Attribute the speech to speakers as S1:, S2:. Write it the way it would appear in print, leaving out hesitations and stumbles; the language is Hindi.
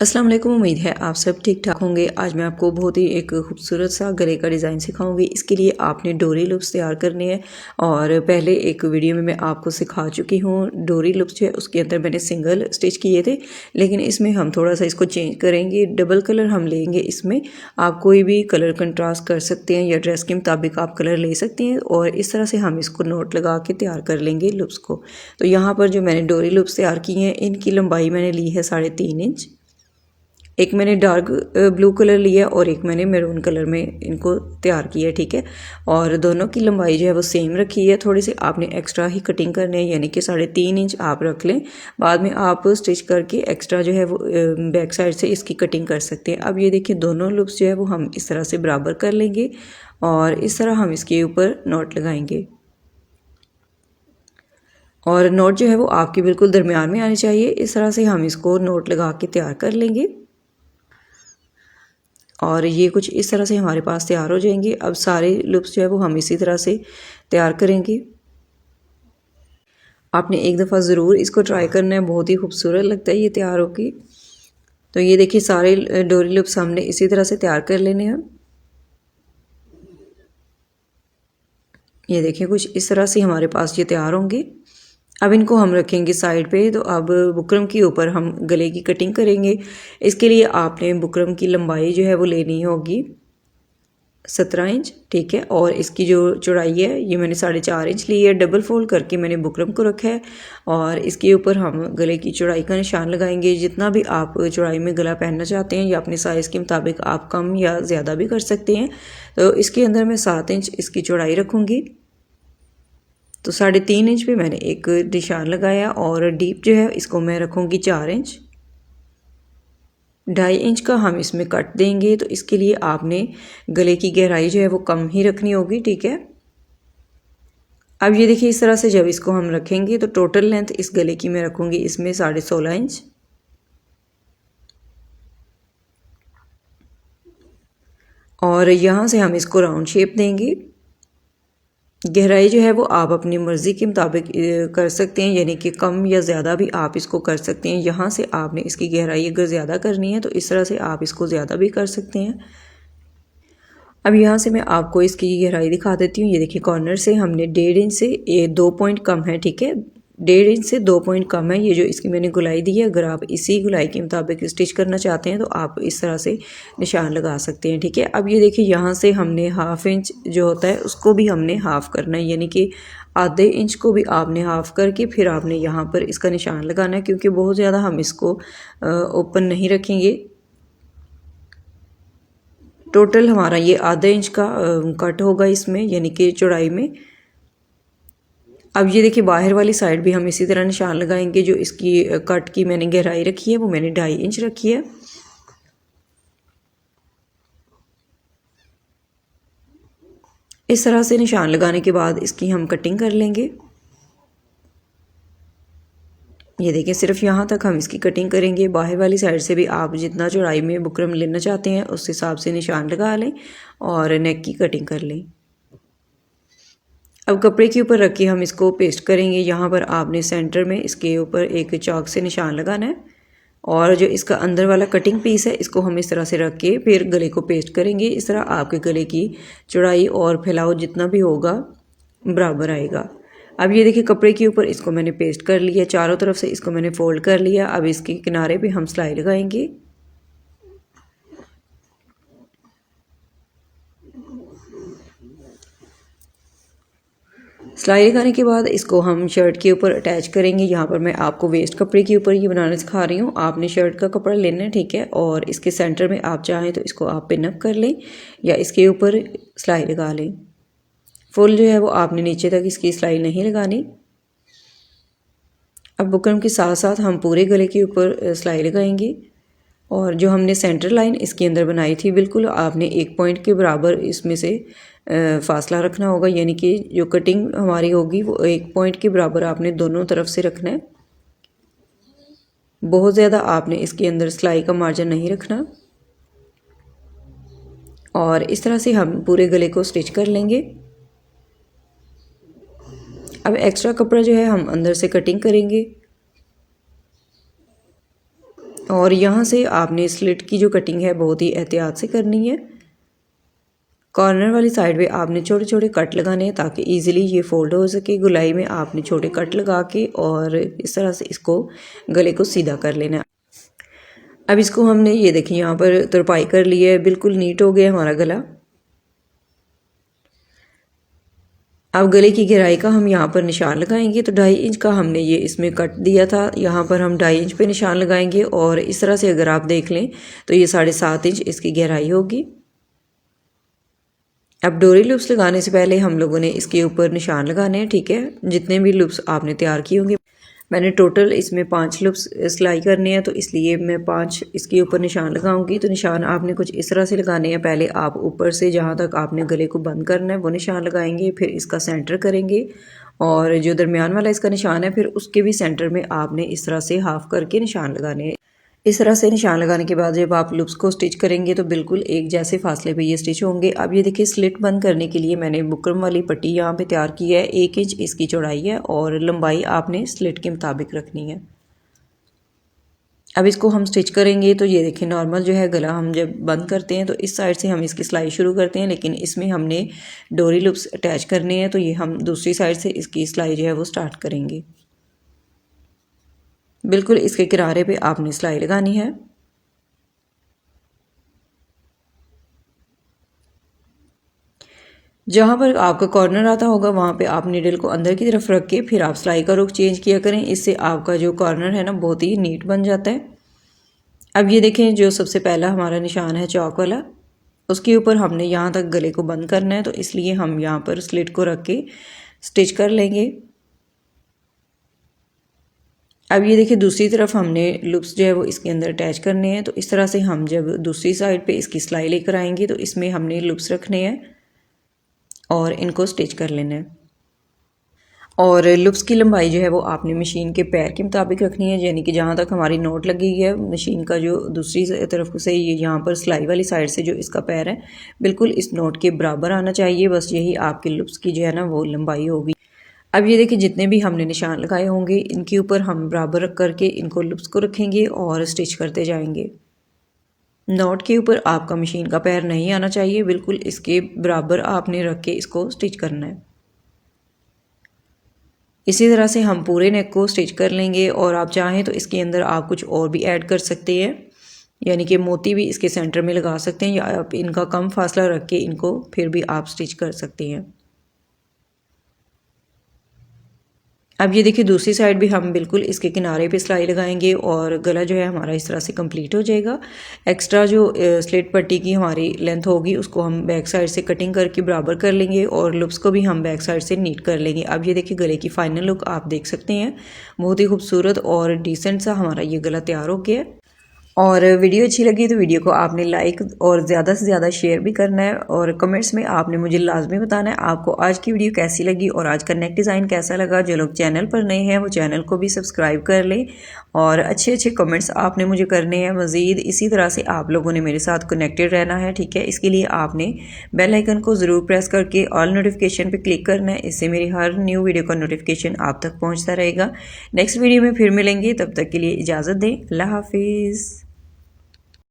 S1: अस्सलाम वालेकुम। उम्मीद है आप सब ठीक ठाक होंगे। आज मैं आपको बहुत ही एक खूबसूरत सा गले का डिज़ाइन सिखाऊंगी। इसके लिए आपने डोरी लूप्स तैयार करने हैं और पहले एक वीडियो में मैं आपको सिखा चुकी हूँ। डोरी लूप्स जो है उसके अंदर मैंने सिंगल स्टिच किए थे, लेकिन इसमें हम थोड़ा सा इसको चेंज करेंगे। डबल कलर हम लेंगे। इसमें आप कोई भी कलर कंट्रास्ट कर सकते हैं या ड्रेस के मुताबिक आप कलर ले सकते हैं और इस तरह से हम इसको नोट लगा के तैयार कर लेंगे लूप्स को। तो यहाँ पर जो मैंने डोरी लूप्स तैयार किए हैं इनकी लंबाई मैंने ली है 3.5 इंच। एक मैंने डार्क ब्लू कलर लिया और एक मैंने मैरून कलर में इनको तैयार किया, ठीक है। और दोनों की लंबाई जो है वो सेम रखी है। थोड़ी सी आपने एक्स्ट्रा ही कटिंग करनी है, यानी कि 3.5 इंच आप रख लें। बाद में आप स्टिच करके एक्स्ट्रा जो है वो बैक साइड से इसकी कटिंग कर सकते हैं। अब ये देखिए दोनों लूप्स जो है वो हम इस तरह से बराबर कर लेंगे और इस तरह हम इसके ऊपर नॉट लगाएंगे। और नोट जो है वो आपके बिल्कुल दरमियान में आने चाहिए। इस तरह से हम इसको नोट लगा के तैयार कर लेंगे और ये कुछ इस तरह से हमारे पास तैयार हो जाएंगे। अब सारे लूप्स जो है वो हम इसी तरह से तैयार करेंगे। आपने एक दफ़ा ज़रूर इसको ट्राई करना है, बहुत ही खूबसूरत लगता है ये तैयार होके। तो ये देखिए सारे डोरी लूप्स हमने इसी तरह से तैयार कर लेने हैं। ये देखिए कुछ इस तरह से हमारे पास ये तैयार होंगे। अब इनको हम रखेंगे साइड पे। तो अब बुकरम के ऊपर हम गले की कटिंग करेंगे। इसके लिए आपने बुकरम की लंबाई जो है वो लेनी होगी 17 इंच, ठीक है। और इसकी जो चौड़ाई है ये मैंने 4.5 इंच ली है। डबल फोल्ड करके मैंने बुकरम को रखा है और इसके ऊपर हम गले की चौड़ाई का निशान लगाएंगे। जितना भी आप चौड़ाई में गला पहनना चाहते हैं या अपने साइज़ के मुताबिक आप कम या ज़्यादा भी कर सकते हैं। तो इसके अंदर मैं 7 इंच इसकी चौड़ाई रखूँगी। तो 3.5 इंच पे मैंने एक निशान लगाया और डीप जो है इसको मैं रखूँगी 4 इंच। 2.5 इंच का हम इसमें कट देंगे। तो इसके लिए आपने गले की गहराई जो है वो कम ही रखनी होगी, ठीक है। अब ये देखिए इस तरह से जब इसको हम रखेंगे तो टोटल लेंथ इस गले की मैं रखूँगी इसमें 16.5 इंच। और यहाँ से हम इसको राउंड शेप देंगे। गहराई जो है वो आप अपनी मर्ज़ी के मुताबिक कर सकते हैं, यानी कि कम या ज़्यादा भी आप इसको कर सकते हैं। यहाँ से आपने इसकी गहराई अगर ज़्यादा करनी है तो इस तरह से आप इसको ज़्यादा भी कर सकते हैं। अब यहाँ से मैं आपको इसकी गहराई दिखा देती हूँ। ये देखिए कॉर्नर से हमने 1.5 इंच से 2 पॉइंट कम है, ठीक है। 1.5 इंच से 2 पॉइंट कम है ये जो इसकी मैंने गुलाई दी है। अगर आप इसी गुलाई के मुताबिक स्टिच करना चाहते हैं तो आप इस तरह से निशान लगा सकते हैं, ठीक है। अब ये देखिए यहाँ से हमने 1/2 इंच जो होता है उसको भी हमने हाफ़ करना है, यानी कि आधे इंच को भी आपने हाफ़ करके फिर आपने यहाँ पर इसका निशान लगाना है, क्योंकि बहुत ज़्यादा हम इसको ओपन नहीं रखेंगे। टोटल हमारा ये आधे इंच का कट होगा इसमें, यानी कि चौड़ाई में। अब ये देखिए बाहर वाली साइड भी हम इसी तरह निशान लगाएंगे। जो इसकी कट की मैंने गहराई रखी है वो मैंने 2.5 इंच रखी है। इस तरह से निशान लगाने के बाद इसकी हम कटिंग कर लेंगे। ये देखिए सिर्फ यहाँ तक हम इसकी कटिंग करेंगे। बाहर वाली साइड से भी आप जितना चौड़ाई में बुकरम लेना चाहते हैं उस हिसाब से निशान लगा लें और नेक की कटिंग कर लें। अब कपड़े के ऊपर रख के हम इसको पेस्ट करेंगे। यहाँ पर आपने सेंटर में इसके ऊपर एक चाक से निशान लगाना है और जो इसका अंदर वाला कटिंग पीस है इसको हम इस तरह से रख के फिर गले को पेस्ट करेंगे। इस तरह आपके गले की चौड़ाई और फैलाव जितना भी होगा बराबर आएगा। अब ये देखिए कपड़े के ऊपर इसको मैंने पेस्ट कर लिया, चारों तरफ से इसको मैंने फोल्ड कर लिया। अब इसके किनारे पे हम सिलाई लगाएंगे। सिलाई लगाने के बाद इसको हम शर्ट के ऊपर अटैच करेंगे। यहाँ पर मैं आपको वेस्ट कपड़े के ऊपर ये बनाना सिखा रही हूँ। आपने शर्ट का कपड़ा लेना है, ठीक है, और इसके सेंटर में आप चाहें तो इसको आप पिन अप कर लें या इसके ऊपर सिलाई लगा लें। फुल जो है वो आपने नीचे तक इसकी सिलाई नहीं लगानी। अब बुकरम के साथ साथ हम पूरे गले के ऊपर सिलाई लगाएंगे और जो हमने सेंटर लाइन इसके अंदर बनाई थी बिल्कुल आपने 1 पॉइंट के बराबर इसमें से फासला रखना होगा, यानी कि जो कटिंग हमारी होगी वो 1 पॉइंट के बराबर आपने दोनों तरफ से रखना है। बहुत ज़्यादा आपने इसके अंदर सिलाई का मार्जिन नहीं रखना। और इस तरह से हम पूरे गले को स्टिच कर लेंगे। अब एक्स्ट्रा कपड़ा जो है हम अंदर से कटिंग करेंगे और यहाँ से आपने स्लिट की जो कटिंग है बहुत ही एहतियात से करनी है। कॉर्नर वाली साइड पे आपने छोटे छोटे कट लगाने हैं ताकि इजीली ये फोल्ड हो सके। गुलाई में आपने छोटे कट लगा के और इस तरह से इसको गले को सीधा कर लेना है। अब इसको हमने ये देखिए यहाँ पर तुरपाई कर ली है, बिल्कुल नीट हो गया हमारा गला। अब गले की गहराई का हम यहाँ पर निशान लगाएंगे। तो 2.5 इंच का हमने ये इसमें कट दिया था, यहाँ पर हम 2.5 इंच पे निशान लगाएंगे और इस तरह से अगर आप देख लें तो ये 7.5 इंच इसकी गहराई होगी। अब डोरी लूप्स लगाने से पहले हम लोगों ने इसके ऊपर निशान लगाने हैं, ठीक है। जितने भी लूप्स आपने तैयार किए होंगे, मैंने टोटल इसमें 5 लूप्स सिलाई करने हैं तो इसलिए मैं 5 इसके ऊपर निशान लगाऊंगी। तो निशान आपने कुछ इस तरह से लगाने हैं। पहले आप ऊपर से जहाँ तक आपने गले को बंद करना है वो निशान लगाएंगे, फिर इसका सेंटर करेंगे और जो दरमियान वाला इसका निशान है फिर उसके भी सेंटर में आपने इस तरह से हाफ करके निशान लगाने हैं। इस तरह से निशान लगाने के बाद जब आप लूप्स को स्टिच करेंगे तो बिल्कुल एक जैसे फासले पे ये स्टिच होंगे। अब ये देखिए स्लिट बंद करने के लिए मैंने बुकरम वाली पट्टी यहाँ पे तैयार की है। 1 इंच इसकी चौड़ाई है और लंबाई आपने स्लिट के मुताबिक रखनी है। अब इसको हम स्टिच करेंगे तो ये देखिए नॉर्मल जो है गला हम जब बंद करते हैं तो इस साइड से हम इसकी सिलाई शुरू करते हैं, लेकिन इसमें हमने डोरी लूप्स अटैच करने हैं तो ये हम दूसरी साइड से इसकी सिलाई जो है वो स्टार्ट करेंगे। बिल्कुल इसके किनारे पे आपने सिलाई लगानी है। जहाँ पर आपका कॉर्नर आता होगा वहाँ पे आप नीडल को अंदर की तरफ रख के फिर आप सिलाई का रुख चेंज किया करें। इससे आपका जो कॉर्नर है ना बहुत ही नीट बन जाता है। अब ये देखें जो सबसे पहला हमारा निशान है चौक वाला, उसके ऊपर हमने यहाँ तक गले को बंद करना है तो इसलिए हम यहाँ पर स्लिट को रख के स्टिच कर लेंगे। अब ये देखिए दूसरी तरफ हमने लूप्स जो है वो इसके अंदर अटैच करने हैं। तो इस तरह से हम जब दूसरी साइड पे इसकी सिलाई लेकर आएंगे तो इसमें हमने लूप्स रखने हैं और इनको स्टिच कर लेना है। और लूप्स की लंबाई जो है वो आपने मशीन के पैर के मुताबिक रखनी है, यानी कि जहाँ तक हमारी नोट लगी है मशीन का जो दूसरी तरफ से ये यहाँ पर सिलाई वाली साइड से जो इसका पैर है बिल्कुल इस नोट के बराबर आना चाहिए। बस यही आपके लूप्स की जो है ना वो लंबाई होगी। अब ये देखिए जितने भी हमने निशान लगाए होंगे इनके ऊपर हम बराबर रख करके इनको लूप्स को रखेंगे और स्टिच करते जाएंगे। नॉट के ऊपर आपका मशीन का पैर नहीं आना चाहिए, बिल्कुल इसके बराबर आपने रख के इसको स्टिच करना है। इसी तरह से हम पूरे नेक को स्टिच कर लेंगे और आप चाहें तो इसके अंदर आप कुछ और भी ऐड कर सकते हैं, यानी कि मोती भी इसके सेंटर में लगा सकते हैं या आप इनका कम फासला रख के इनको फिर भी आप स्टिच कर सकते हैं। अब ये देखिए दूसरी साइड भी हम बिल्कुल इसके किनारे पे सिलाई लगाएंगे और गला जो है हमारा इस तरह से कंप्लीट हो जाएगा। एक्स्ट्रा जो स्लिट पट्टी की हमारी लेंथ होगी उसको हम बैक साइड से कटिंग करके बराबर कर लेंगे और लूप्स को भी हम बैक साइड से नीट कर लेंगे। अब ये देखिए गले की फाइनल लुक आप देख सकते हैं, बहुत ही खूबसूरत और डिसेंट सा हमारा ये गला तैयार हो गया। और वीडियो अच्छी लगी तो वीडियो को आपने लाइक और ज़्यादा से ज़्यादा शेयर भी करना है और कमेंट्स में आपने मुझे लाजमी बताना है आपको आज की वीडियो कैसी लगी और आज का नेक डिज़ाइन कैसा लगा। जो लोग चैनल पर नए हैं वो चैनल को भी सब्सक्राइब कर लें और अच्छे अच्छे कमेंट्स आपने मुझे करने हैं। मज़ीद इसी तरह से आप लोगों ने मेरे साथ कनेक्टेड रहना है, ठीक है। इसके लिए आपने बेल आइकन को ज़रूर प्रेस करके ऑल नोटिफिकेशन पर क्लिक करना है, इससे मेरी हर न्यू वीडियो का नोटिफिकेशन आप तक पहुँचता रहेगा। नेक्स्ट वीडियो में फिर मिलेंगे, तब तक के लिए इजाज़त दें। अल्लाह हाफिज़।